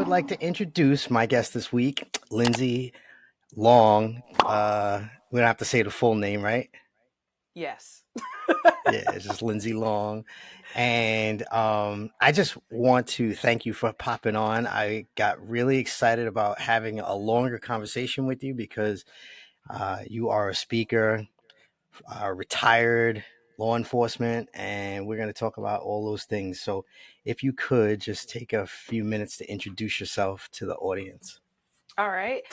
would like to introduce my guest this week, Lindsay Long. We don't have to say the full name, right? Yes. Yeah, it's just Lindsay Long. And I just want to thank you for popping on. I got really excited about having a longer conversation with you because you are a speaker, retired law enforcement, and we're going to talk about all those things. So if you could just take a few minutes to introduce yourself to the audience. All right.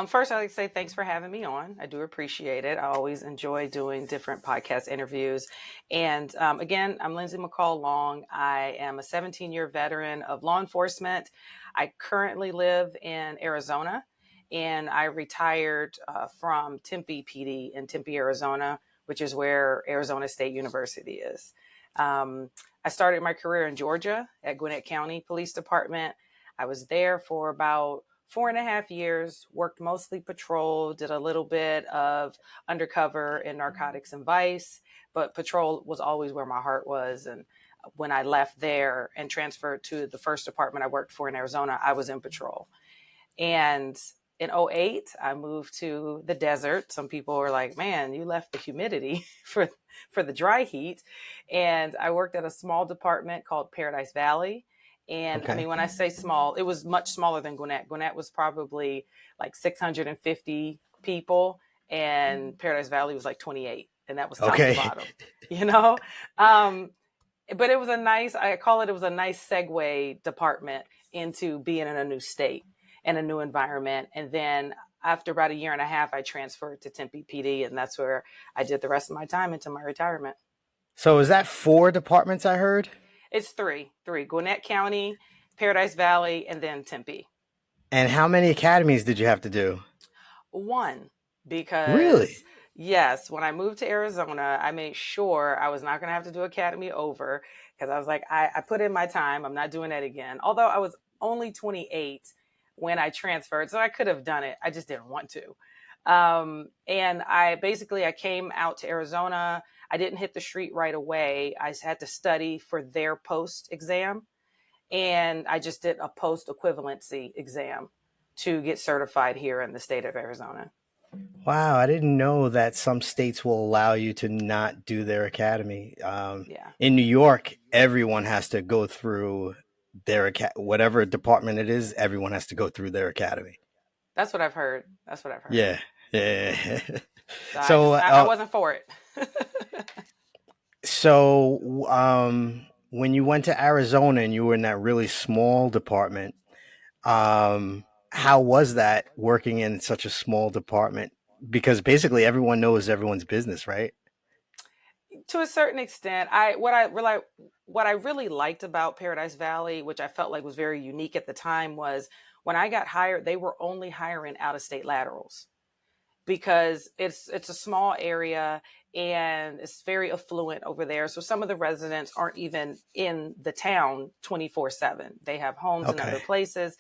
First, I'd like to say thanks for having me on. I do appreciate it. I always enjoy doing different podcast interviews. And again, I'm Lindsay McCall Long. I am a 17-year veteran of law enforcement. I currently live in Arizona, and I retired from Tempe PD in Tempe, Arizona, which is where Arizona State University is. I started my career in Georgia at Gwinnett County Police Department. I was there for about 4.5 years, worked mostly patrol, did a little bit of undercover in narcotics and vice, but patrol was always where my heart was. And when I left there and transferred to the first department I worked for in Arizona, I was in patrol. And in '08, I moved to the desert. Some people were like, man, you left the humidity for the dry heat. And I worked at a small department called Paradise Valley. And I Okay. mean, when I say small, it was much smaller than Gwinnett. Gwinnett was probably like 650 people, and Paradise Valley was like 28, and that was top to Okay. bottom, you know? Um, but it was a nice, I call it, it was a nice segue department into being in a new state and a new environment. And then after about a year and a half, I transferred to Tempe PD, and that's where I did the rest of my time until my retirement. So is that four departments I heard? It's three, Gwinnett County, Paradise Valley, and then Tempe. And how many academies did you have to do? One, because Really? yes, when I moved to Arizona, I made sure I was not going to have to do academy over because I was like, I put in my time. I'm not doing that again. Although I was only 28 when I transferred, so I could have done it. I just didn't want to. And I came out to Arizona. I didn't hit the street right away. I had to study for their post exam, and I just did a post equivalency exam to get certified here in the state of Arizona. Wow, I didn't know that some states will allow you to not do their academy. Yeah, In New York, everyone has to go through whatever department it is. Everyone has to go through their academy. that's what I've heard. That's what I've heard. Yeah, yeah. So so, I wasn't for it. when you went to Arizona and you were in that really small department, how was that working in such a small department? Because basically everyone knows everyone's business, right? To a certain extent, what I really liked about Paradise Valley, which I felt like was very unique at the time, was when I got hired, they were only hiring out of state laterals because it's a small area and it's very affluent over there. So some of the residents aren't even in the town 24/7. They have homes in other Okay. places.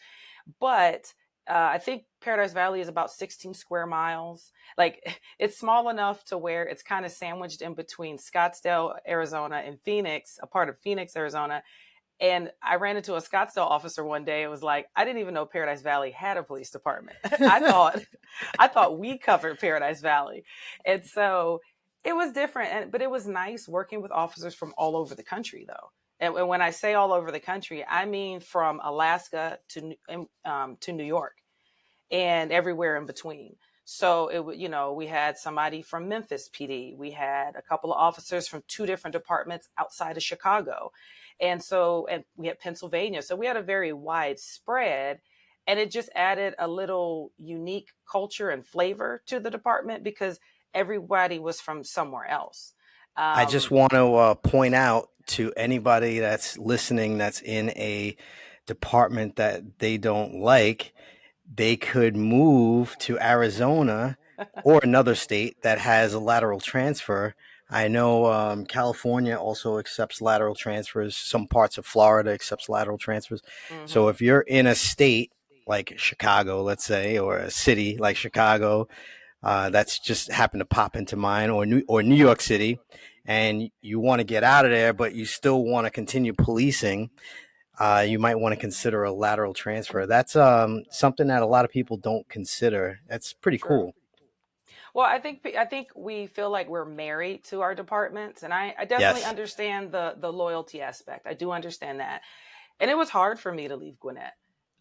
But I think Paradise Valley is about 16 square miles. Like it's small enough to where it's kind of sandwiched in between Scottsdale, Arizona, and Phoenix, a part of Phoenix, Arizona. And I ran into a Scottsdale officer one day. It was like, I didn't even know Paradise Valley had a police department. I thought we covered Paradise Valley. And so it was different. But it was nice working with officers from all over the country, though. And when I say all over the country, I mean from Alaska to New York and everywhere in between. So we had somebody from Memphis PD. We had a couple of officers from two different departments outside of Chicago. And we had Pennsylvania. So we had a very wide spread, and it just added a little unique culture and flavor to the department because everybody was from somewhere else. I just Um, want to point out to anybody that's listening that's in a department that they don't like, they could move to Arizona or another state that has a lateral transfer. I know California also accepts lateral transfers. Some parts of Florida accepts lateral transfers. So mhm. if you're in a state like Chicago, let's say, or a city like Chicago, that's just happened to pop into mind, or New York City, and you want to get out of there, but you still want to continue policing. you might want to consider a lateral transfer. That's something that a lot of people don't consider. That's pretty True. cool. Well, I think we feel like we're married to our departments, and I definitely Yes. understand the loyalty aspect. I do understand that, and it was hard for me to leave Gwinnett.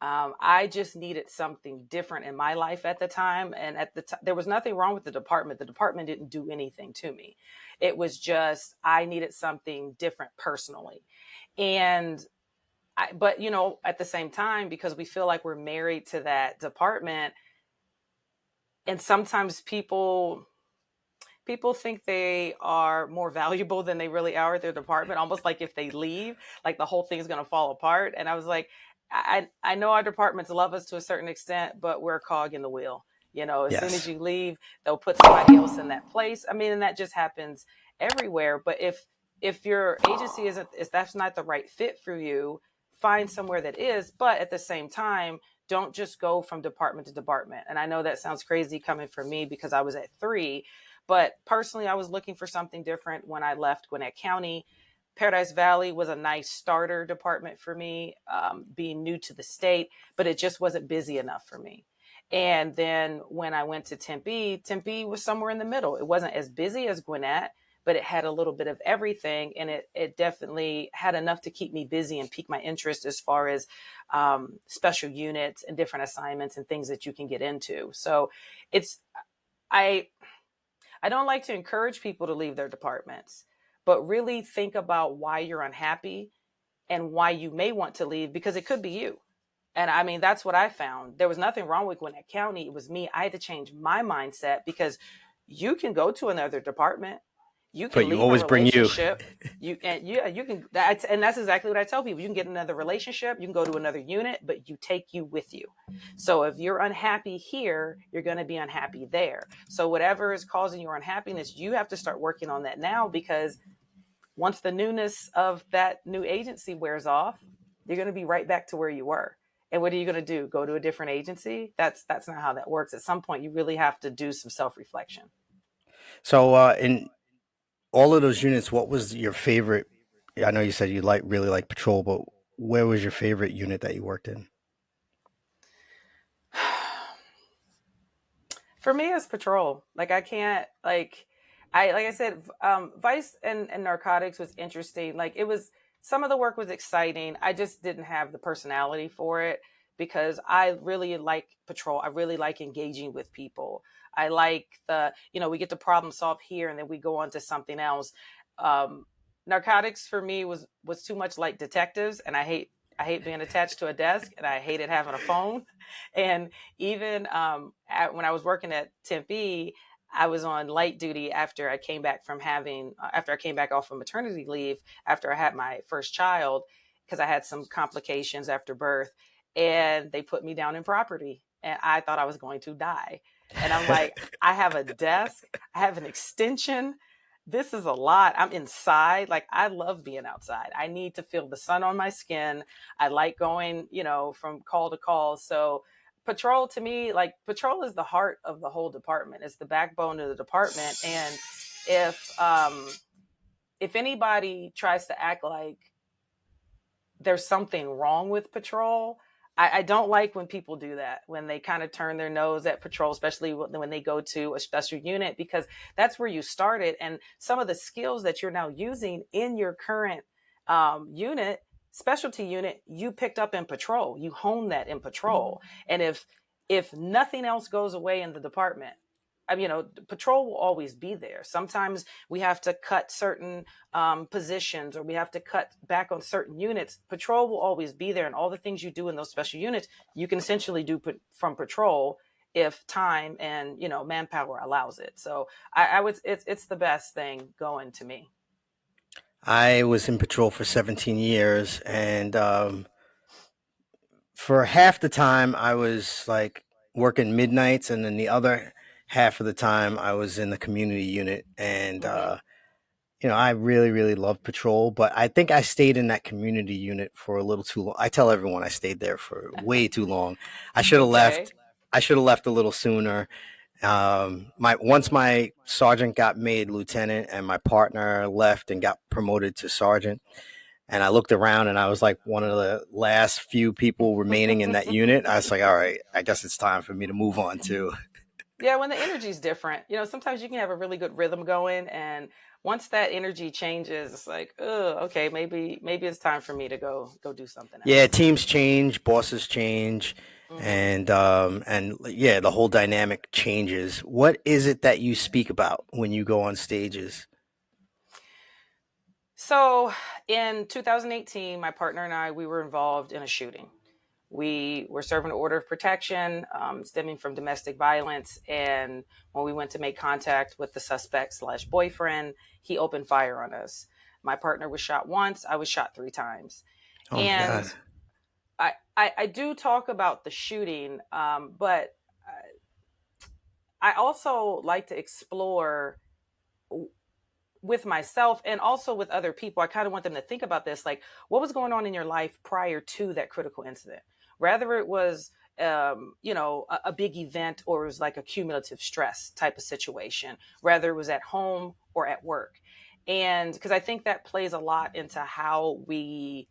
I just needed something different in my life at the time, and at the time there was nothing wrong with the department. The department didn't do anything to me. It was just I needed something different personally, and but at the same time, because we feel like we're married to that department, and sometimes people think they are more valuable than they really are at their department, almost like if they leave, like the whole thing's going to fall apart. And I was like, I know our departments love us to a certain extent, but we're a cog in the wheel. As soon as Yes. you leave, they'll put somebody else in that place. I mean, and that just happens everywhere. But if your agency isn't, if that's not the right fit for you, find somewhere that is. But at the same time, don't just go from department to department. And I know that sounds crazy coming from me because I was at three, but personally, I was looking for something different when I left Gwinnett County. Paradise Valley was a nice starter department for me, being new to the state, but it just wasn't busy enough for me. And then when I went to Tempe was somewhere in the middle. It wasn't as busy as Gwinnett, but it had a little bit of everything. And it definitely had enough to keep me busy and pique my interest as far as special units and different assignments and things that you can get into. So it's, I, I don't like to encourage people to leave their departments, but really think about why you're unhappy and why you may want to leave, because it could be you. And I mean, that's what I found. There was nothing wrong with Gwinnett County. It was me. I had to change my mindset because you can go to another department. You But can you leave a always bring you. relationship. You can and that's exactly what I tell people. You can get another relationship, you can go to another unit, but you take you with you. So if you're unhappy here, you're going to be unhappy there. So whatever is causing your unhappiness, you have to start working on that now, because once the newness of that new agency wears off, you're going to be right back to where you were. And what are you going to do? Go to a different agency? That's not how that works. At some point, you really have to do some self-reflection. So, in all of those units, what was your favorite? I know you said you really like patrol, but where was your favorite unit that you worked in? For me, it's patrol. Like I can't like I said, Vice and narcotics was interesting. Like it was, some of the work was exciting. I just didn't have the personality for it because I really like patrol. I really like engaging with people. I like we get to problem solve here and then we go on to something else. Um, Narcotics for me was too much like detectives, and I hate being attached to a desk, and I hated having a phone. And even when I was working at Tempe, I was on light duty after I came back off of maternity leave after I had my first child, because I had some complications after birth, and they put me down in property, and I thought I was going to die. And I'm like, I have a desk, I have an extension. This is a lot. I'm inside. Like, I love being outside. I need to feel the sun on my skin. I like going, from call to call. So patrol, to me, like, patrol is the heart of the whole department. It's the backbone of the department. And if anybody tries to act like there's something wrong with patrol, I don't like when people do that, when they kind of turn their nose at patrol, especially when they go to a special unit, because that's where you started. And some of the skills that you're now using in your current unit, specialty unit, you picked up in patrol. You hone that in patrol. And if nothing else goes away in the department, I mean, patrol will always be there. Sometimes we have to cut certain positions, or we have to cut back on certain units. Patrol will always be there, and all the things you do in those special units, you can essentially do from patrol if time and manpower allows it. So I would, it's the best thing going to me. I was in patrol for 17 years, and for half the time I was like working midnights, and then the other half of the time I was in the community unit. And Hmm. I really, really loved patrol, but I think I stayed in that community unit for a little too long. I tell everyone I stayed there for way too long. I should have Okay. left. I should have left a little sooner. My Once my sergeant got made lieutenant, and my partner left and got promoted to sergeant, And I looked around and I was like one of the last few people remaining in that unit. I was like, all right, I guess it's time for me to move on too. Yeah, when the energy's different, sometimes you can have a really good rhythm going, and once that energy changes, it's like, oh, okay, maybe it's time for me to go do something Yeah, else. teams change, bosses change, Hmm. and yeah, the whole dynamic changes. What is it that you speak about when you go on stages? So in 2018, my partner and I, we were involved in a shooting. We were serving an order of protection stemming from domestic violence. And when we went to make contact with the suspect slash boyfriend, he opened fire on us. My partner was shot once. I was shot 3 times. Oh my And God. I do talk about the shooting, but I also like to explore with myself and also with other people. I kind of want them to think about this, like, what was going on in your life prior to that critical incident? Rather it was a big event, or it was like a cumulative stress type of situation, whether it was at home or at work. And because I think that plays a lot into how we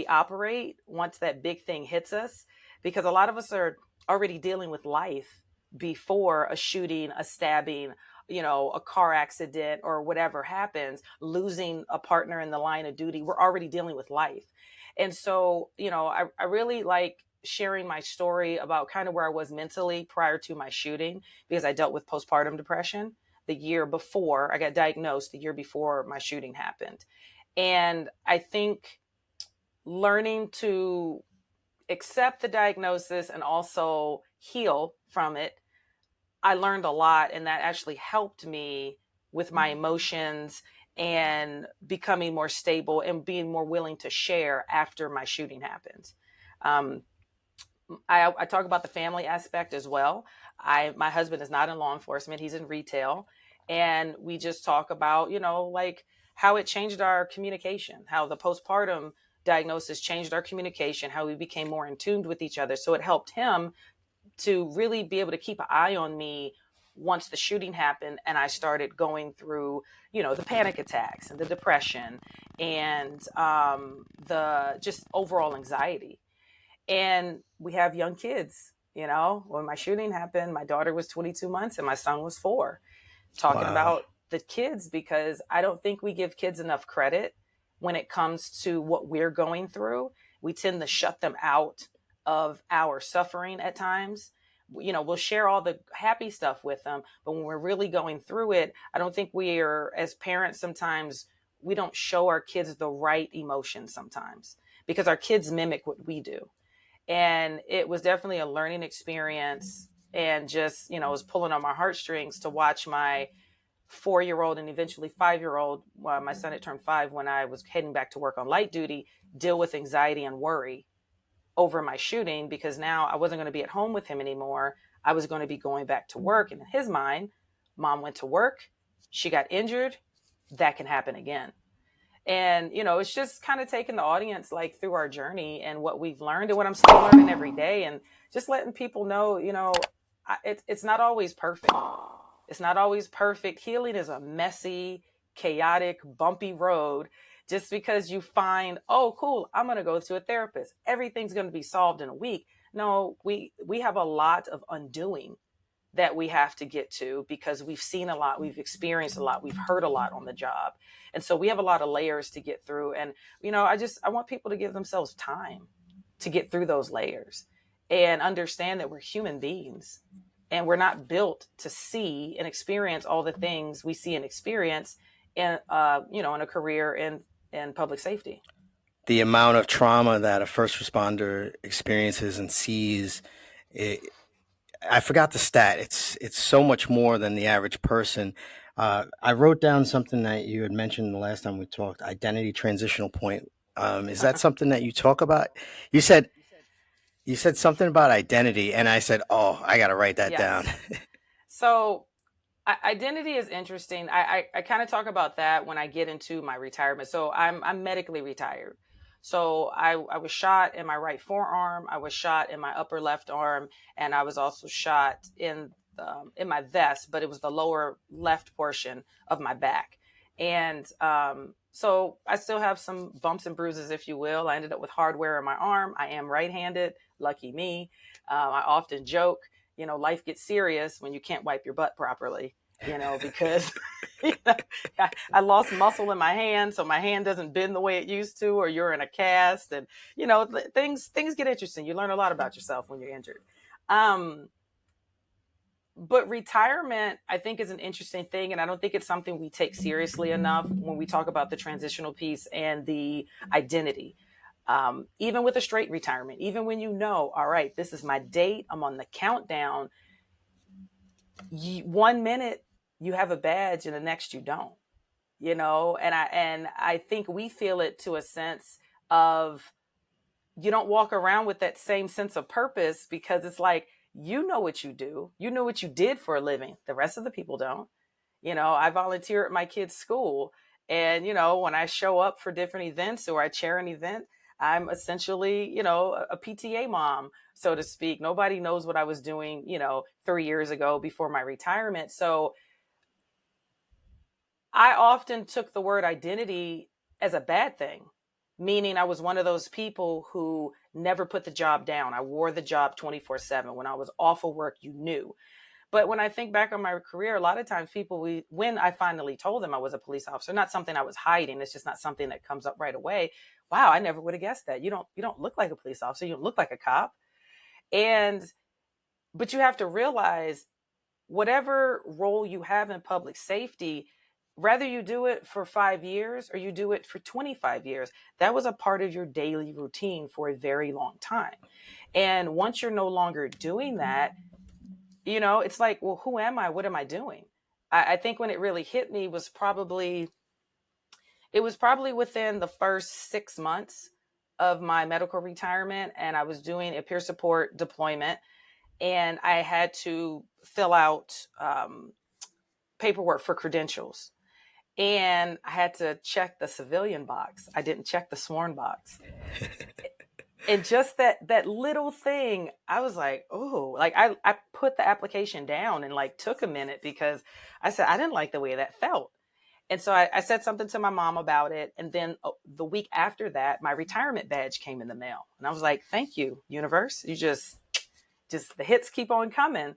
operate once that big thing hits us, because a lot of us are already dealing with life before a shooting, a stabbing, a car accident or whatever happens, losing a partner in the line of duty. We're already dealing with life. And so, I really like sharing my story about kind of where I was mentally prior to my shooting, because I dealt with postpartum depression the year before. I got diagnosed the year before my shooting happened. And I think learning to accept the diagnosis and also heal from it, I learned a lot, and that actually helped me with my emotions and becoming more stable and being more willing to share after my shooting happened. Um, I talk about the family aspect as well. My husband is not in law enforcement; he's in retail, and we just talk about like how it changed our communication, how the postpartum diagnosis changed our communication, how we became more in tune with each other. So it helped him to really be able to keep an eye on me once the shooting happened and I started going through, the panic attacks and the depression and the just overall anxiety. And we have young kids. When my shooting happened, my daughter was 22 months and my son was 4. Talking Wow. about the kids, because I don't think we give kids enough credit when it comes to what we're going through. We tend to shut them out of our suffering at times. We'll share all the happy stuff with them, but when we're really going through it, I don't think we are, as parents, sometimes we don't show our kids the right emotions sometimes, because our kids mimic what we do. And it was definitely a learning experience, and just it was pulling on my heartstrings to watch my 4-year old and eventually 5-year old, well, my son had turned 5 when I was heading back to work on light duty, deal with anxiety and worry over my shooting, because now I wasn't going to be at home with him anymore. I was going to be going back to work. And in his mind, mom went to work, she got injured, that can happen again. And it's just kind of taking the audience like through our journey and what we've learned and what I'm still learning every day, and just letting people know, it's not always perfect. It's not always perfect. Healing is a messy, chaotic, bumpy road. Just because you find, oh cool, I'm going to go to a therapist, everything's going to be solved in a week. No, we have a lot of undoing that we have to get to, because we've seen a lot, we've experienced a lot, we've heard a lot on the job. And so we have a lot of layers to get through. And, I want people to give themselves time to get through those layers and understand that we're human beings and we're not built to see and experience all the things we see and experience in a career in public safety. The amount of trauma that a first responder experiences and sees, it, I forgot the stat. It's so much more than the average person. I wrote down something that you had mentioned the last time we talked. Identity transitional point. Is that something that you talk about? You said you said something about identity, and I said, "Oh, I got to write that down." Yes. So identity is interesting. I kind of talk about that when I get into my retirement. So I'm medically retired. So I was shot in my right forearm. I was shot in my upper left arm, and I was also shot in my vest, but it was the lower left portion of my back. And So I still have some bumps and bruises, if you will. I ended up with hardware in my arm. I am right-handed. Lucky me. I often joke, life gets serious when you can't wipe your butt properly, because you know, I lost muscle in my hand, so my hand doesn't bend the way it used to, or you're in a cast, and things get interesting. You learn a lot about yourself when you're injured. Um, but retirement, I think, is an interesting thing, and I don't think it's something we take seriously enough when we talk about the transitional piece and the identity. Even with a straight retirement, even when all right, this is my date, I'm on the countdown. 1 minute you have a badge, and the next you don't. And I think we feel it to a sense of, you don't walk around with that same sense of purpose, because it's like, what you do, what you did for a living. The rest of the people don't. I volunteer at my kids' school, and when I show up for different events or I chair an event, I'm essentially, a PTA mom, so to speak. Nobody knows what I was doing, 3 years ago before my retirement. So I often took the word identity as a bad thing, meaning I was one of those people who never put the job down. I wore the job 24/7. When I was off of work, you knew. But when I think back on my career, a lot of times when I finally told them I was a police officer, not something I was hiding, it's just not something that comes up right away. Wow, I never would have guessed that. You don't look like a police officer. You don't look like a cop. And but you have to realize, whatever role you have in public safety, whether you do it for 5 years or you do it for 25 years, that was a part of your daily routine for a very long time. And once you're no longer doing that, it's like, well, who am I? What am I doing? I think when it really hit me it was probably within the first 6 months of my medical retirement, and I was doing a peer support deployment, and I had to fill out paperwork for credentials, and I had to check the civilian box. I didn't check the sworn box. And just that little thing, I was like, oh, like I put the application down and like took a minute, because I said I didn't like the way that felt. And so I said something to my mom about it. And then the week after that, my retirement badge came in the mail. And I was like, thank you, universe. You just the hits keep on coming.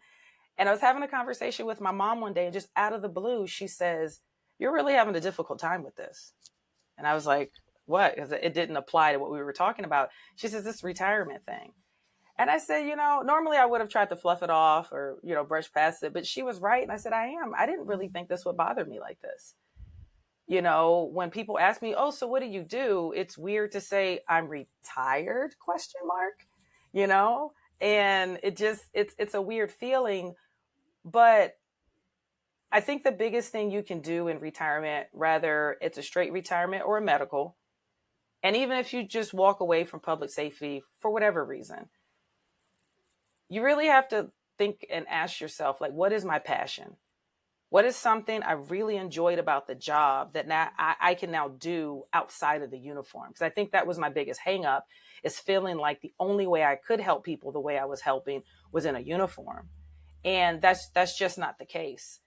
And I was having a conversation with my mom one day, and just out of the blue, she says, you're really having a difficult time with this. And I was like, what? Because it didn't apply to what we were talking about. She says, this retirement thing. And I said, normally I would have tried to fluff it off or, brush past it. But she was right. And I said, I am. I didn't really think this would bother me like this. When people ask me, oh, so what do you do? It's weird to say I'm retired, question mark, and it's a weird feeling. But I think the biggest thing you can do in retirement, whether it's a straight retirement or a medical, and even if you just walk away from public safety for whatever reason, you really have to think and ask yourself, like, what is my passion? What is something I really enjoyed about the job that now I can now do outside of the uniform? Because I think that was my biggest hang up, is feeling like the only way I could help people the way I was helping was in a uniform. And that's just not the case.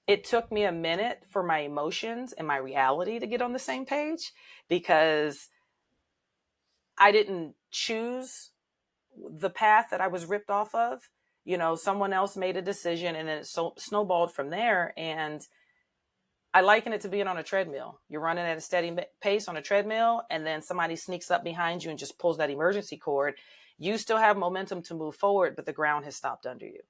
It took me a minute for my emotions and my reality to get on the same page, because I didn't choose the path that I was ripped off of. Someone else made a decision, and then it snowballed from there. And I liken it to being on a treadmill. You're running at a steady pace on a treadmill, and then somebody sneaks up behind you and just pulls that emergency cord. You still have momentum to move forward, but the ground has stopped under you.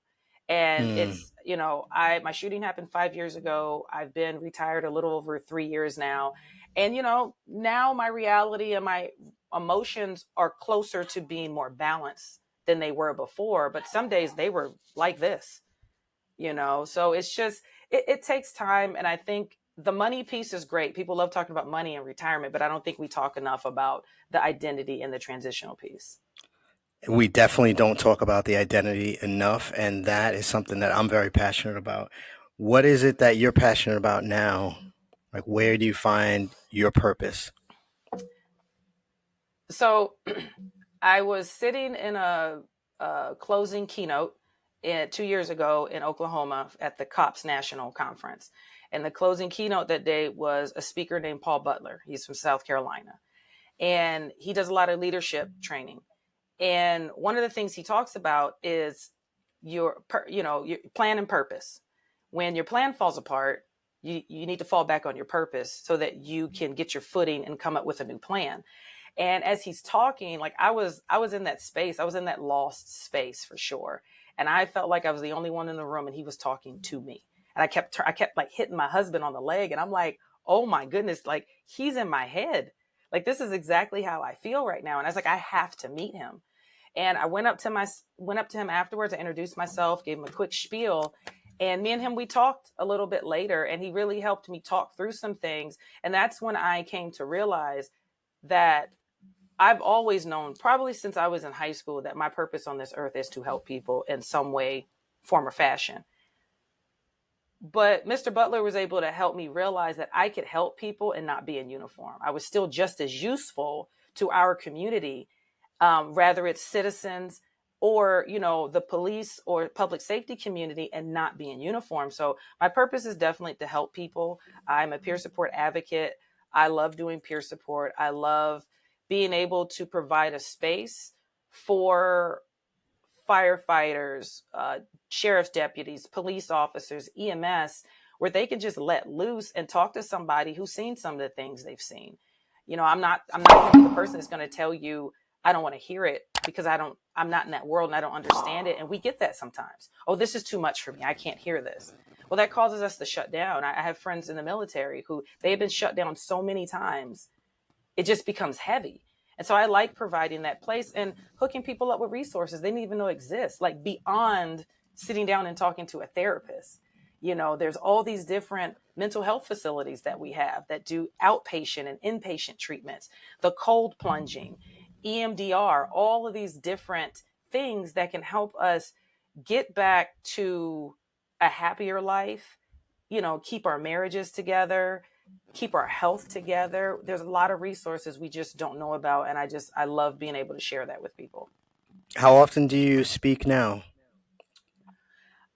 And it's, my shooting happened 5 years ago. I've been retired a little over 3 years now. And, now my reality and my emotions are closer to being more balanced than they were before. But some days they were like this, so it's just, it takes time. And I think the money piece is great. People love talking about money and retirement, but I don't think we talk enough about the identity and the transitional piece. We definitely don't talk about the identity enough, and that is something that I'm very passionate about. What is it that you're passionate about now? Like, where do you find your purpose? So I was sitting in a closing keynote 2 years ago in Oklahoma at the COPS National Conference. And the closing keynote that day was a speaker named Paul Butler. He's from South Carolina. And he does a lot of leadership training. And one of the things he talks about is your plan and purpose. When your plan falls apart, you need to fall back on your purpose so that you can get your footing and come up with a new plan. And as he's talking, like I was in that space, I was in that lost space for sure. And I felt like I was the only one in the room and he was talking to me. And I kept like hitting my husband on the leg. And I'm like, oh my goodness, like he's in my head. Like, this is exactly how I feel right now. And I was like, I have to meet him. And I went up to him afterwards. I introduced myself, gave him a quick spiel. And me and him, we talked a little bit later, and he really helped me talk through some things. And that's when I came to realize that I've always known, probably since I was in high school, that my purpose on this earth is to help people in some way, form, or fashion. But Mr. Butler was able to help me realize that I could help people and not be in uniform. I was still just as useful to our community, rather it's citizens or, the police or public safety community, and not be in uniform. So my purpose is definitely to help people. I'm a peer support advocate. I love doing peer support. I love being able to provide a space for firefighters, sheriff's deputies, police officers, EMS, where they can just let loose and talk to somebody who's seen some of the things they've seen. I'm not going to be the person that's going to tell you, I don't want to hear it, because I'm not in that world and I don't understand it. And we get that sometimes. Oh, this is too much for me. I can't hear this. Well, that causes us to shut down. I have friends in the military who they've been shut down so many times, it just becomes heavy. And so I like providing that place and hooking people up with resources they didn't even know exist, like beyond sitting down and talking to a therapist. There's all these different mental health facilities that we have that do outpatient and inpatient treatments, the cold plunging, EMDR, all of these different things that can help us get back to a happier life, keep our marriages together, keep our health together. There's a lot of resources we just don't know about. And I love being able to share that with people. How often do you speak now?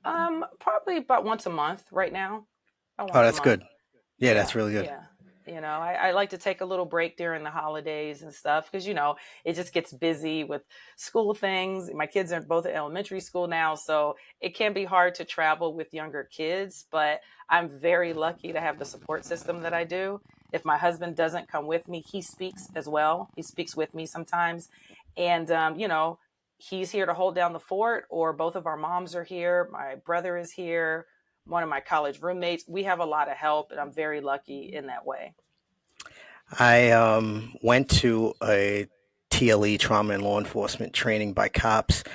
Probably about once a month right now. About Oh, once a that's month. good. Yeah, that's Yeah. really good. Yeah. I like to take a little break during the holidays and stuff because, it just gets busy with school things. My kids are both at elementary school now, so it can be hard to travel with younger kids, but I'm very lucky to have the support system that I do. If my husband doesn't come with me, he speaks as well. He speaks with me sometimes. And, he's here to hold down the fort, or both of our moms are here. My brother is here. One of my college roommates. We have a lot of help, and I'm very lucky in that way. I went to a TLE, trauma and law enforcement training by cops.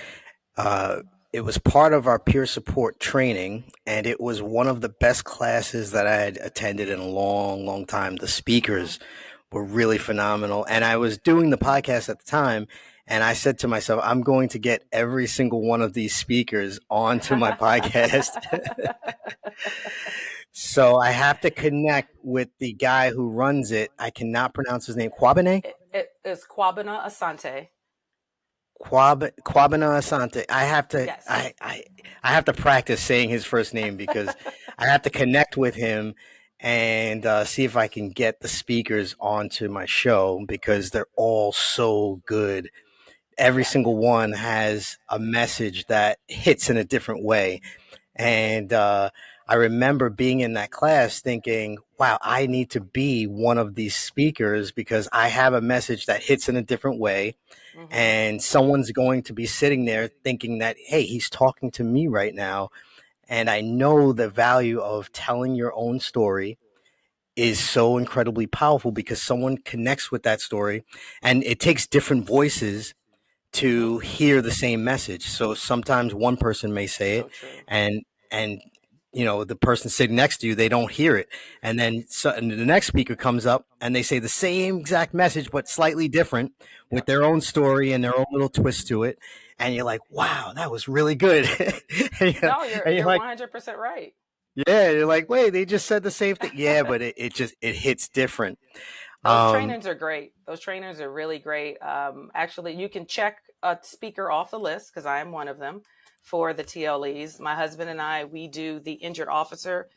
Uh, it was part of our peer support training, and it was one of the best classes that I had attended in a long, long time. The Mm-hmm. speakers were really phenomenal. And I was doing the podcast at the time, and I said to myself, I'm going to get every single one of these speakers onto my podcast. So I have to connect with the guy who runs it. I cannot pronounce his name. Kwabene? It is Kwabena Asante. Kwabena Asante. Yes. I have to practice saying his first name because I have to connect with him and see if I can get the speakers onto my show because they're all so good. Every Yeah. single one has a message that hits in a different way. And I remember being in that class thinking, wow, I need to be one of these speakers because I have a message that hits in a different way. Mm-hmm. And someone's going to be sitting there thinking that, hey, he's talking to me right now. And I know the value of telling your own story is so incredibly powerful because someone connects with that story and it takes different voices Mm-hmm. to hear the same message. So sometimes one person may say it So true. and and the person sitting next to you, they don't hear it. And the next speaker comes up and they say the same exact message but slightly different with Yep. their own story and their own little twist to it. And you're like, wow, that was really good. and, you're, No, you're and you're you're like, 100% right. yeah, you're like, wait, they just said the same thing. Yeah, but it hits different. Those Um, trainers are great. Those trainers are really great. Actually, you can check a speaker off the list because I am one of them for the TLEs. My husband and I, we do the injured officer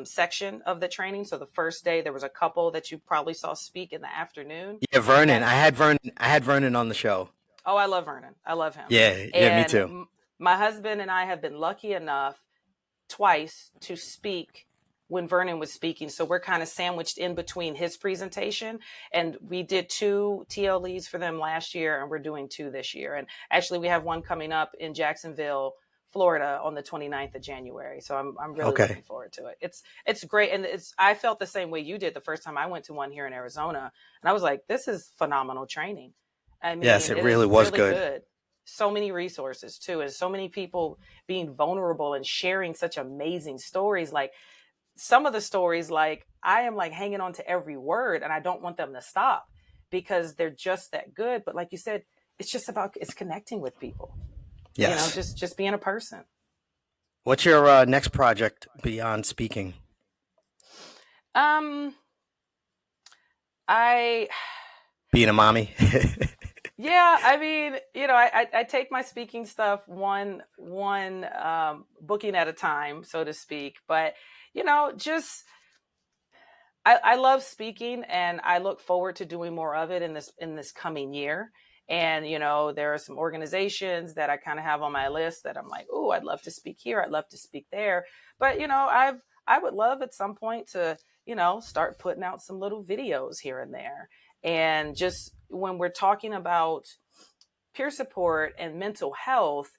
section of the training. So the first day there was a couple that you probably saw speak in the afternoon. Yeah, Vernon. That I had Vernon on the show. Oh, I love Vernon. I love him. Yeah, yeah, me And too. my husband and I have been lucky enough twice to speak when Vernon was speaking. So we're kind of sandwiched in between his presentation. And we did 2 TLEs for them last year, and we're doing 2 this year. And actually, we have one coming up in Jacksonville, Florida on the 29th of January. So I'm really Okay. looking forward to it. It's great. And I felt the same way you did the first time I went to one here in Arizona. And I was like, this is phenomenal training. I Yes, mean, it it really is was really good. good. So many resources too, and so many people being vulnerable and sharing such amazing stories. Like some of the stories, like I am like hanging on to every word, and I don't want them to stop because they're just that good. But like you said, it's connecting with people. Yes. Just being a person. What's your next project beyond speaking? Um, I Being a mommy. Yeah, I mean, I take my speaking stuff one booking at a time, so to speak. But just I love speaking, and I look forward to doing more of it in this coming year. And there are some organizations that I kind of have on my list that I'm like, oh, I'd love to speak here, I'd love to speak there. But I would love at some point to start putting out some little videos here and there. And just when we're talking about peer support and mental health,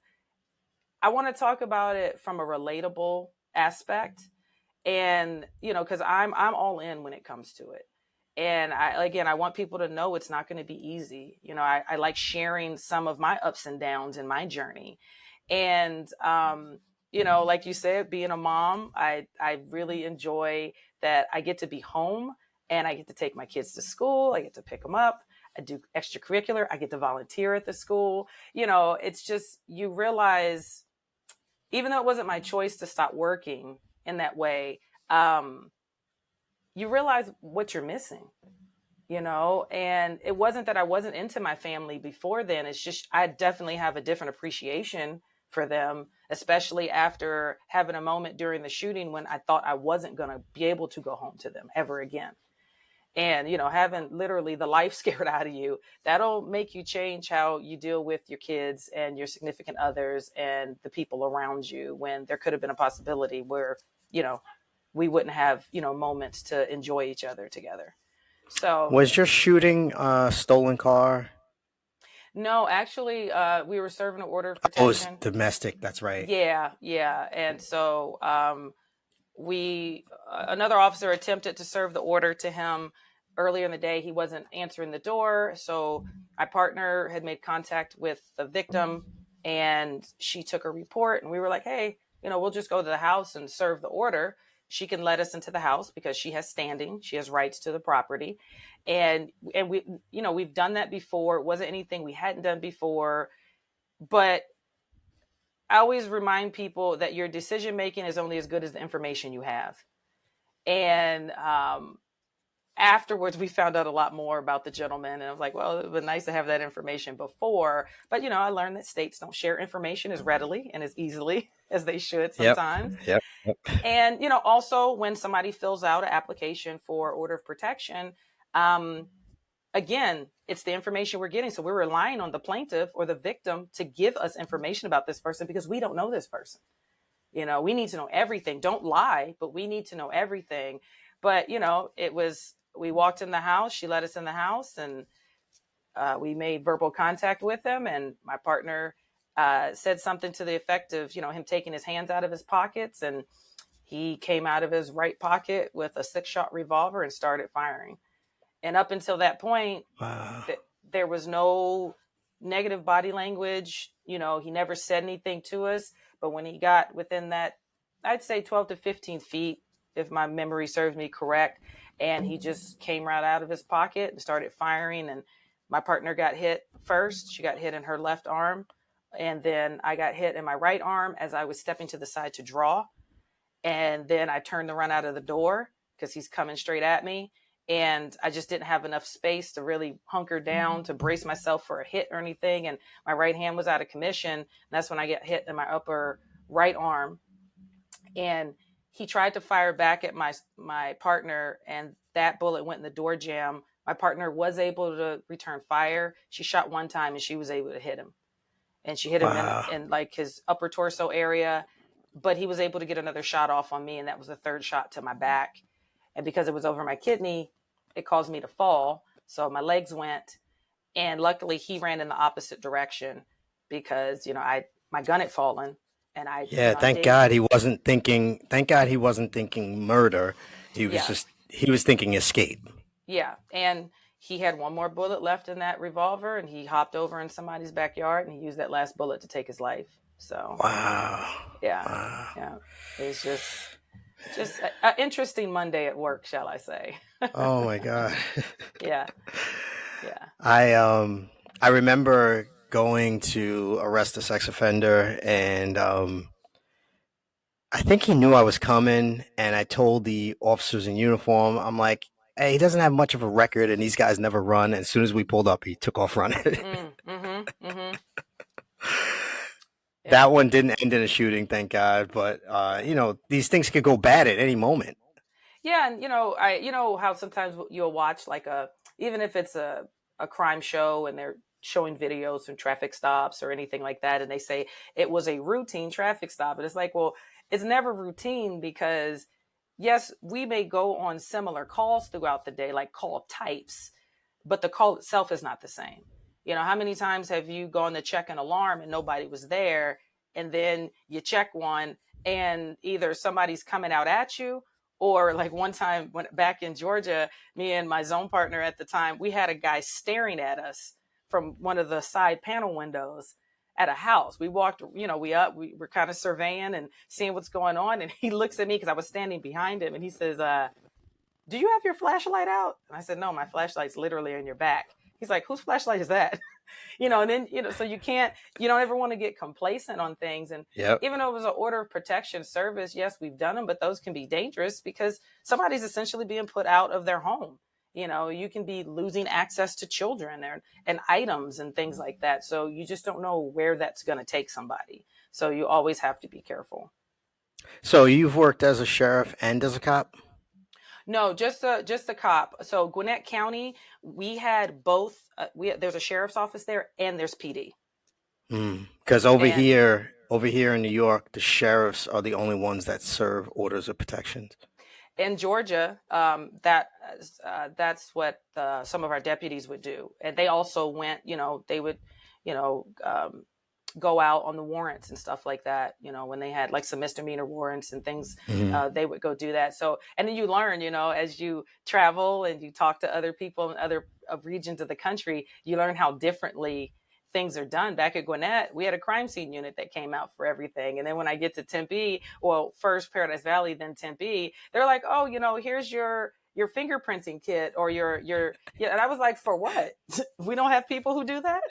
I want to talk about it from a relatable aspect. And because I'm all in when it comes to it. And I want people to know it's not going to be easy. I like sharing some of my ups and downs in my journey. And like you said, being a mom, I really enjoy that I get to be home and I get to take my kids to school. I get to pick them up. I do extracurricular. I get to volunteer at the school. It's just, you realize, even though it wasn't my choice to stop working in that way, um, you realize what you're missing, and it wasn't that I wasn't into my family before then. It's just, I definitely have a different appreciation for them, especially after having a moment during the shooting when I thought I wasn't going to be able to go home to them ever again. And having literally the life scared out of you, that'll make you change how you deal with your kids and your significant others and the people around you, when there could have been a possibility where we wouldn't have moments to enjoy each other together. So Was your shooting a stolen car? no, actually, we were serving an order of Oh, it was protection. domestic. That's right. Yeah. And so we another officer attempted to serve the order to him earlier in the day. He wasn't answering the door, so my partner had made contact with the victim, and she took a report, and we were like, hey, we'll just go to the house and serve the order. She can let us into the house because she has standing, she has rights to the property. And we we've done that before. It wasn't anything we hadn't done before. But I always remind people that your decision making is only as good as the information you have. And afterwards, we found out a lot more about the gentleman. And I was like, well, it would be nice to have that information before. But, I learned that states don't share information as readily and as easily as they should Yep. sometimes. Yep. Yep. And, also when somebody fills out an application for order of protection, again, it's the information we're getting. So we're relying on the plaintiff or the victim to give us information about this person because we don't know this person. We need to know everything. Don't lie, but we need to know everything. But, we walked in the house, she let us in the house, and we made verbal contact with him. And my partner said something to the effect of, him taking his hands out of his pockets. And he came out of his right pocket with a 6-shot revolver and started firing. And up until that point, Wow. there was no negative body language. He never said anything to us. But when he got within that, I'd say 12 to 15 feet, if my memory serves me correct, and he just came right out of his pocket and started firing. And my partner got hit first. She got hit in her left arm. And then I got hit in my right arm as I was stepping to the side to draw. And then I turned to run out of the door because he's coming straight at me. And I just didn't have enough space to really hunker down to brace myself for a hit or anything. And my right hand was out of commission. And that's when I get hit in my upper right arm. And he tried to fire back at my partner, and that bullet went in the door jamb. My partner was able to return fire. She shot one time and she was able to hit him, and she hit him Wow. in like his upper torso area, but he was able to get another shot off on me, and that was the third shot to my back. And because it was over my kidney, it caused me to fall. So my legs went, and luckily he ran in the opposite direction because I my gun had fallen, and Yeah, I'm thank dating. God he wasn't thinking thank God he wasn't thinking murder. Yeah, He was thinking escape. yeah, and he had one more bullet left in that revolver, and he hopped over in somebody's backyard, and he used that last bullet to take his life. So Wow. yeah, Wow. yeah, it was just an interesting Monday at work, shall I say? Oh my God. Yeah, yeah. I remember going to arrest a sex offender, and I think he knew I was coming, and I told the officers in uniform, I'm like, hey, he doesn't have much of a record, and these guys never run. And as soon as we pulled up, he took off running. Mm-hmm. Yeah. That one didn't end in a shooting, thank God. But these things could go bad at any moment. Yeah, and how sometimes you'll watch like even if it's a crime show and they're showing videos from traffic stops or anything like that, and they say it was a routine traffic stop, and it's like, well, it's never routine because yes, we may go on similar calls throughout the day, like call types, but the call itself is not the same. How many times have you gone to check an alarm and nobody was there, and then you check one and either somebody's coming out at you, or like one time when back in Georgia, me and my zone partner at the time, we had a guy staring at us from one of the side panel windows at a house. We walked, we were kind of surveying and seeing what's going on. And he looks at me because I was standing behind him, and he says, do you have your flashlight out? And I said, no, my flashlight's literally on your back. He's like, whose flashlight is that? And then, so you don't ever want to get complacent on things. And Yep. even though it was an order of protection service, yes, we've done them, but those can be dangerous because somebody's essentially being put out of their home. You can be losing access to children and items and things like that. So you just don't know where that's going to take somebody. So you always have to be careful. So you've worked as a sheriff and as a cop? No, just a cop. So Gwinnett County, we had both. There's a sheriff's office there, and there's PD. Because And over here in New York, the sheriffs are the only ones that serve orders of protection. in Georgia, that's what some of our deputies would do, and they also went. They would, you know, um, go out on the warrants and stuff like that. When they had like some misdemeanor warrants and things, Hmm. they would go do that. So, and then you learn, as you travel and you talk to other people in other regions of the country, you learn how differently things are done. Back at Gwinnett, we had a crime scene unit that came out for everything. And then when I get to Tempe, well, first Paradise Valley, then Tempe, they're like, oh, here's your fingerprinting kit or your yeah. And I was like, for what? We don't have people who do that.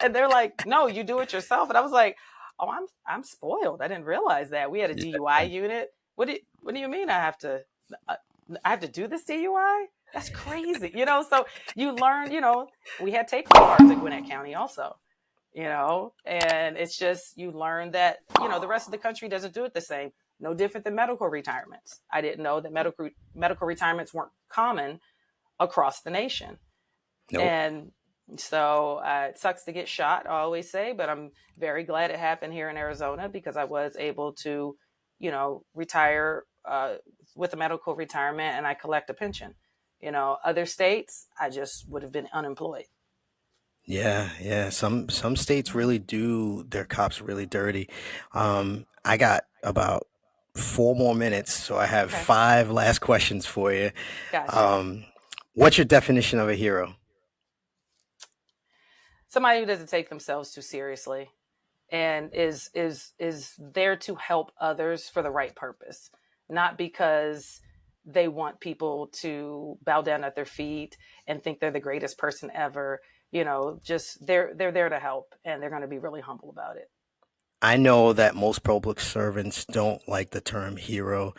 And they're like, no, you do it yourself. And I was like, oh, I'm spoiled. I didn't realize that we had a DUI unit. What do you mean uh, I have to do this DUI? That's crazy. So you learn, we had take cars in Gwinnett County also, and it's just, you learn that, the rest of the country doesn't do it the same. No different than medical retirements. I didn't know that medical retirements weren't common across the nation. Nope. And so it sucks to get shot, I always say, but I'm very glad it happened here in Arizona because I was able to, retire with a medical retirement, and I collect a pension. Other states, I just would have been unemployed. Yeah, yeah. Some states really do their cops really dirty. I got about 4 more minutes, so I have Okay. 5 last questions for you. Gotcha. Um, what's your definition of a hero? Somebody who doesn't take themselves too seriously and is there to help others for the right purpose, not because they want people to bow down at their feet and think they're the greatest person ever. Just they're there to help, and they're going to be really humble about it. I know that most public servants don't like the term hero,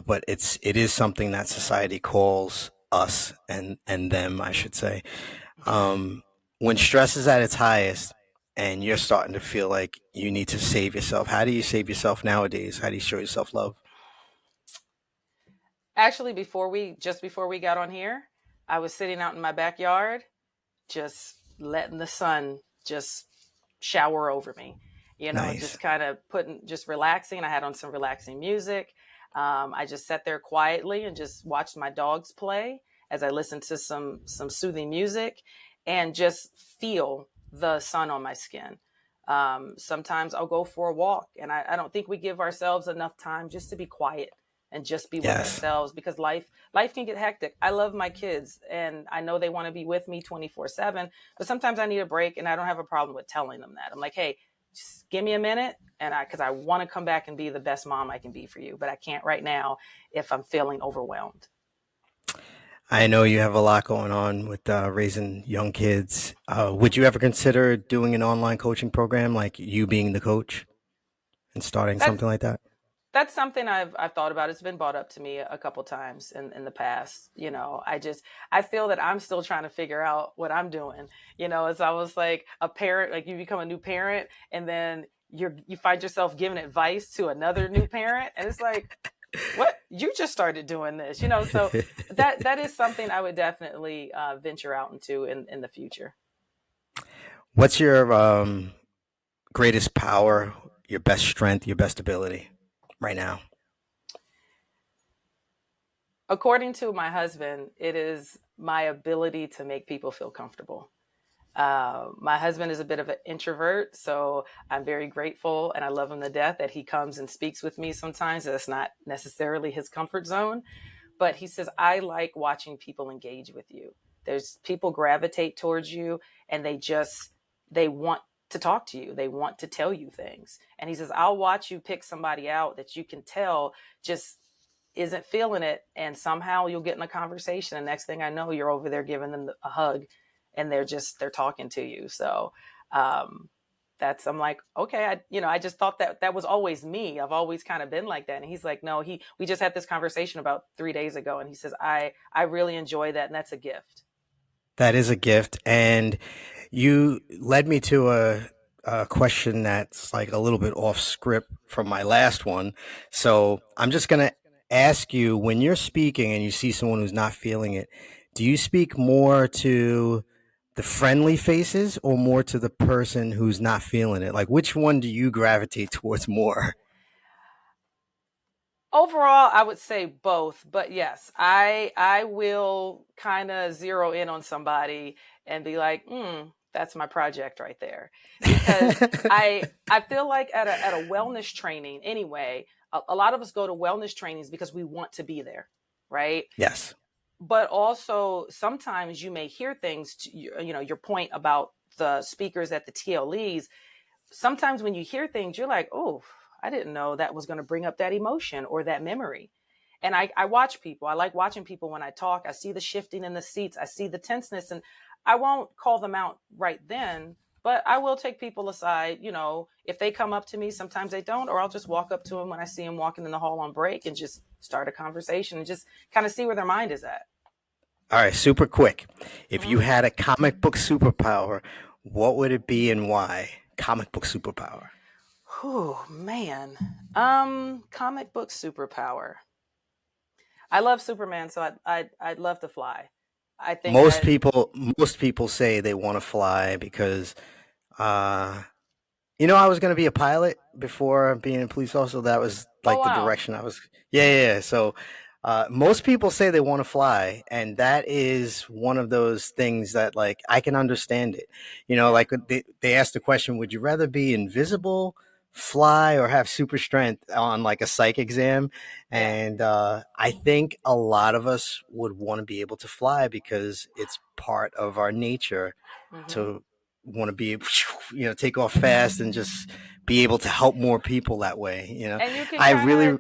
but it is something that society calls us and them, I should say. Um, when stress is at its highest and you're starting to feel like you need to save yourself, how do you save yourself nowadays? How do you show yourself love? Actually, before we got on here, I was sitting out in my backyard, just letting the sun just shower over me, Nice. just kind of just relaxing. I had on some relaxing music. I just sat there quietly and just watched my dogs play as I listened to some soothing music and just feel the sun on my skin. Sometimes I'll go for a walk, and I don't think we give ourselves enough time just to be quiet and just be with Yes. ourselves because life can get hectic. I love my kids and I know they want to be with me 24/7, but sometimes I need a break and I don't have a problem with telling them that. I'm like, "Hey, just give me a minute and I cuz I want to come back and be the best mom I can be for you, but I can't right now if I'm feeling overwhelmed." I know you have a lot going on with raising young kids. Would you ever consider doing an online coaching program, like you being the coach and starting That's something like that? that's something I've thought about. It's been brought up to me a couple times in the past. I feel that I'm still trying to figure out what I'm doing. It's almost like a parent, like you become a new parent, and then you find yourself giving advice to another new parent, and it's like, what, you just started doing this, so that is something I would definitely venture out into in the future. What's your greatest power, your best strength, your best ability right now? According to my husband, it is my ability to make people feel comfortable. My husband is a bit of an introvert, so I'm very grateful and I love him to death that he comes and speaks with me sometimes. That's not necessarily his comfort zone, but he says, I like watching people engage with you. There's people gravitate towards you and they want to talk to you. They want to tell you things. And he says, I'll watch you pick somebody out that you can tell just isn't feeling it. And somehow you'll get in a conversation. And next thing I know, you're over there giving them a hug and they're talking to you. So, I'm like, okay, I just thought that was always me. I've always kind of been like that. And he's like, no, we just had this conversation about 3 days ago. And he says, I really enjoy that. And that's a gift. That is a gift. And you led me to a question that's like a little bit off script from my last one. So I'm just going to ask you, when you're speaking and you see someone who's not feeling it, do you speak more to the friendly faces or more to the person who's not feeling it? Like, which one do you gravitate towards more? Overall, I would say both, but yes, I will kind of zero in on somebody and be like, that's my project right there, because I feel like at a wellness training anyway, a lot of us go to wellness trainings because we want to be there, right? Yes. But also sometimes you may hear things. Your point about the speakers at the TLEs, sometimes when you hear things, you're like, oh, I didn't know that was going to bring up that emotion or that memory. And I watch people. I like watching people when I talk. I see the shifting in the seats. I see the tenseness. And I won't call them out right then, but I will take people aside. If they come up to me, sometimes they don't, or I'll just walk up to them when I see them walking in the hall on break and just start a conversation and just kind of see where their mind is at. All right, super quick. If you Mm-hmm. had a comic book superpower, what would it be and why? Comic book superpower. Oh man. Comic book superpower. I love Superman, so I'd love to fly. I think Most that. people most people say they want to fly because uh I was going to be a pilot before being a police officer. That was Oh like the wow. direction I was. Yeah, yeah. Yeah. So, most people say they want to fly, and that is one of those things that, like, I can understand it. Yeah. Like they asked the question, would you rather be invisible, fly, or have super strength on like a psych exam? Yeah. And I think a lot of us would want to be able to fly because it's part of our nature Hmm. to want to be take off fast and just be able to help more people that way. And you can I really Go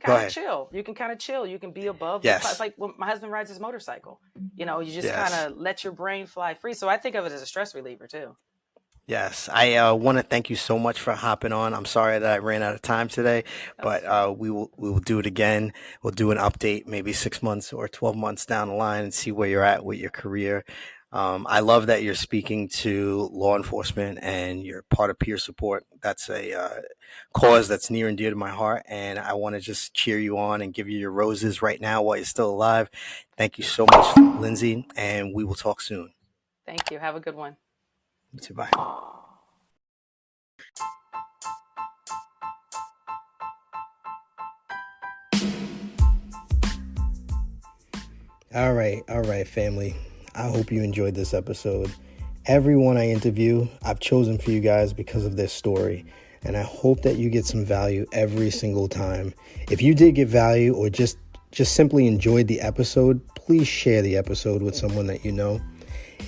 kind of ahead. chill. You can kind of chill. You can be above the clouds. Yes. Like when my husband rides his motorcycle. You just kind Yes. of let your brain fly free. So I think of it as a stress reliever too. Yes. I want to thank you so much for hopping on. I'm sorry that I ran out of time today, That's but fine. we will do it again. We'll do an update maybe 6 months or 12 months down the line and see where you're at with your career. I love that you're speaking to law enforcement and you're part of peer support. That's a cause that's near and dear to my heart. And I want to just cheer you on and give you your roses right now while you're still alive. Thank you so much, Lindsay. And we will talk soon. Thank you. Have a good one. You too. Bye. All right, family. I hope you enjoyed this episode. Everyone I interview, I've chosen for you guys because of their story, and I hope that you get some value every single time. If you did get value or just simply enjoyed the episode, please share the episode with someone that you know.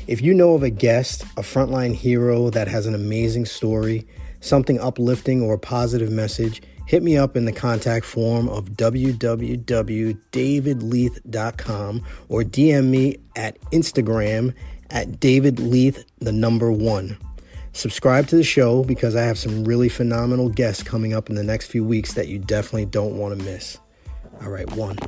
If you know of a guest, a frontline hero that has an amazing story, something uplifting or a positive message, hit me up in the contact form of www.davidleith.com or DM me at Instagram at davidleith1. Subscribe to the show because I have some really phenomenal guests coming up in the next few weeks that you definitely don't want to miss. All right, one.